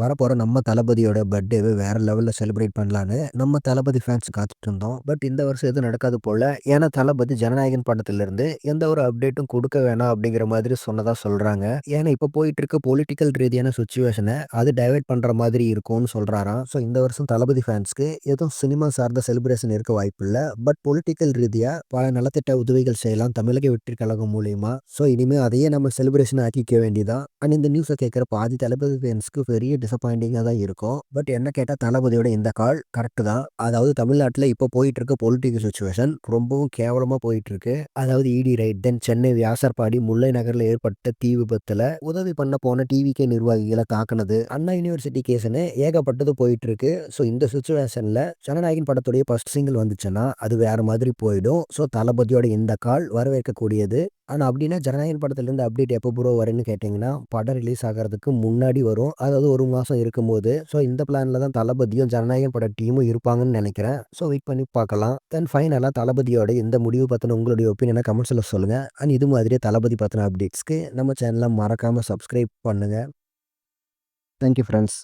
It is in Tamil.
வரப்போற நம்ம தளபதியோட பர்த்டேவை வேற லெவல்ல செலிப்ரேட் பண்ணலான்னு நம்ம தளபதி ஃபேன்ஸ் காத்துட்டு இருந்தோம். பட் இந்த வருஷம் எதுவும் நடக்காது போல. ஏன்னா தளபதி ஜனநாயகன் படத்திலிருந்து எந்த ஒரு அப்டேட்டும் குடுக்க வேணாம் அப்படிங்கிற மாதிரி சொன்னதா சொல்றாங்க. ஏன்னா இப்ப போயிட்டு இருக்க பொலிட்டிக்கல் ரீதியான சிச்சுவேஷன அது டைவர்ட் பண்ற மாதிரி இருக்கும்னு சொல்றாராம். ஸோ இந்த வருஷம் தளபதி ஃபேன்ஸ்க்கு எதுவும் சினிமா சார்ந்த செலிப்ரேஷன் இருக்க வாய்ப்பில்ல. பட் பொலிட்டிக்கல் ரீதியா பல நலத்திட்ட உதவிகள் செய்யலாம் தமிழக வெற்றி கழகம் மூலியமா. ஸோ இனிமே அதையே நம்ம செலிப்ரேஷன் ஆக்கிக்க வேண்டியதான். அண்ட் இந்த நியூஸை கேட்குற பாதி தளபதி ஃபேன்ஸ்க்கு பெரிய டிசப்பாயிண்டிங்காக தான் இருக்கும். பட் என்ன கேட்டால் தளபதியோட இந்த கால் கரெக்டு தான். அதாவது தமிழ்நாட்டில் இப்போ போயிட்டு இருக்க பொலிட்டிக்கல் சுச்சுவேஷன் ரொம்பவும் கேவலமாக போயிட்டு இருக்கு. அதாவது இடி ரைட், தென் சென்னை வியாசர்பாடி முல்லை நகரில் ஏற்பட்ட தீ விபத்தில் உதவி பண்ண போன டிவிகே நிர்வாகிகளை தாக்குனது, அண்ணா யூனிவர்சிட்டி கேஸ்னு ஏகப்பட்டது போயிட்டு இருக்கு. ஸோ இந்த சுச்சுவேஷனில் ஜனநாயகன் படத்துடைய ஃபர்ஸ்ட் சிங்கிள் வந்துச்சுன்னா அது வேற மாதிரி போயிடும். ஸோ தளபதியோட இந்த கால் வரவேற்கக்கூடியது. ஆனால் அப்படின்னா ஜனநாயகன் படத்துலேருந்து அப்டேட் எப்போ ப்ரோ வரும்னு கேட்டிங்கன்னா படம் ரிலீஸ் ஆகிறதுக்கு முன்னாடி வரும். அதாவது ஒரு மாதம் இருக்கும்போது. ஸோ இந்த பிளானில் தான் தளபதியும் ஜனநாயகன் பட டீமும் இருப்பாங்கன்னு நினைக்கிறேன். ஸோ வெயிட் பண்ணி பார்க்கலாம். தென் ஃபைனலாக தளபதியோட இந்த முடிவு பற்றின உங்களுடைய ஒப்பீனியனை கமெண்ட்ஸில் சொல்லுங்கள். அண்ட் இது மாதிரியே தளபதி பற்றின அப்டேட்ஸ்க்கு நம்ம சேனலை மறக்காமல் சப்ஸ்கிரைப் பண்ணுங்கள். Thank you friends.